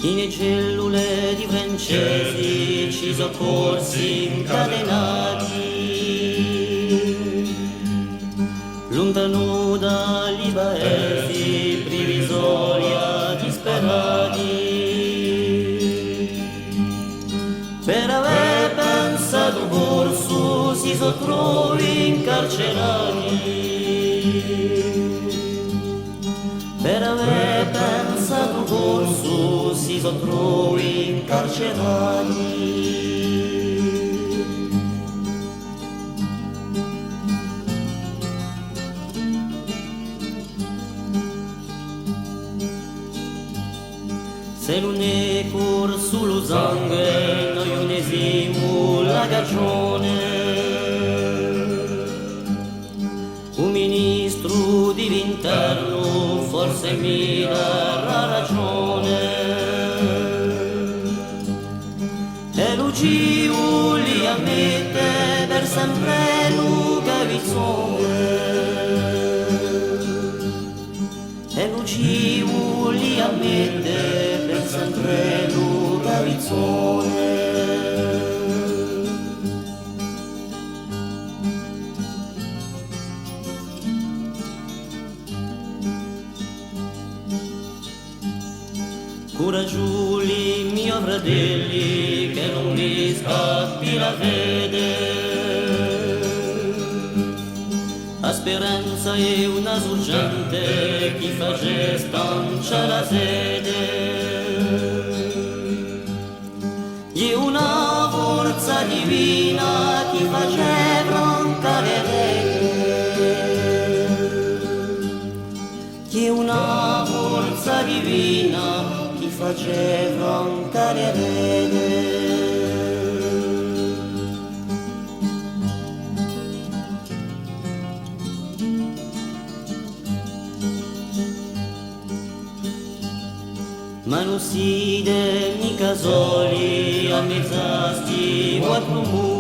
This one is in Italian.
in cellule di francesi ci soccorsi incatenati, lontano dagli paesi provvisoria disperati, per aver pensato corso si sottrovi incarcerati. Per aver pensato corso si sottrovi incarcerati. Se non è corso lo sangue, noi non esiamo la cagione. Un ministro d'interno forse mi darà ragione. E lui li ammette per sempre Luca Vizzone. E lui li ammette per sempre Luca Vizzone. Coraggiosi mio fratelli, che non mi scappi la fede. La speranza è una sorgente, chi face stancia la sede. È una forza divina, chi face broncare rete. È una forza divina, faceva un carriere. Ma non si mica soli a mezz'asti quattro muri.